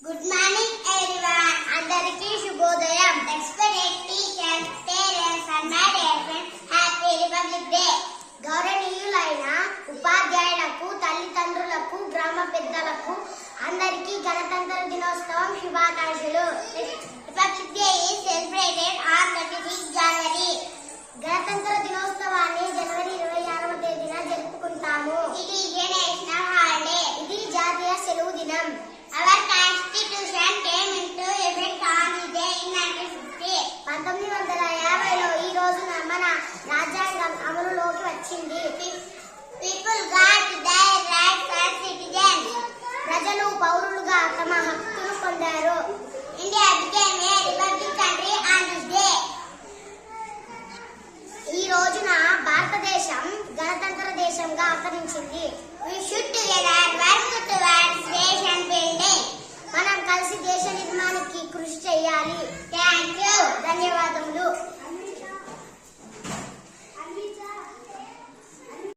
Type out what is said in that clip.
Good morning everyone. Andariki Shubhodayam. Respected teachers, parents and my dear friends, Happy Republic Day. గౌరవనీయులైన ఉపాధ్యాయులకు, తల్లిదండ్రులకు, గ్రామ పెద్దలకు అందరికీ గణతంత్ర దినోత్సవం శుభాకాంక్షలు. Republic day is celebrated on 26 January. గణతంత్ర దినోత్సవాన్ని జనవరి 26వ తేదీన జరుపుకుంటాము. ఇది నేషనల్ హాలిడే. ఇది జాతీయ సెలవు దినం. Our constitution came into effect on the day in 1950. 1950లో ఈ రోజున మన రాజ్యాంగం అమలులోకి వచ్చింది. People got their rights as citizens. ప్రజలు పౌరులుగా తమ హక్కులు పొందారు. India became a republic country on this day. ఈ రోజున భారతదేశం గణతంత్ర దేశంగా అవతరించింది. We should together work towards nation building. మనం కలిసి దేశ నిర్మాణానికి కృషి చేయాలి. థాంక్యూ. ధన్యవాదములు.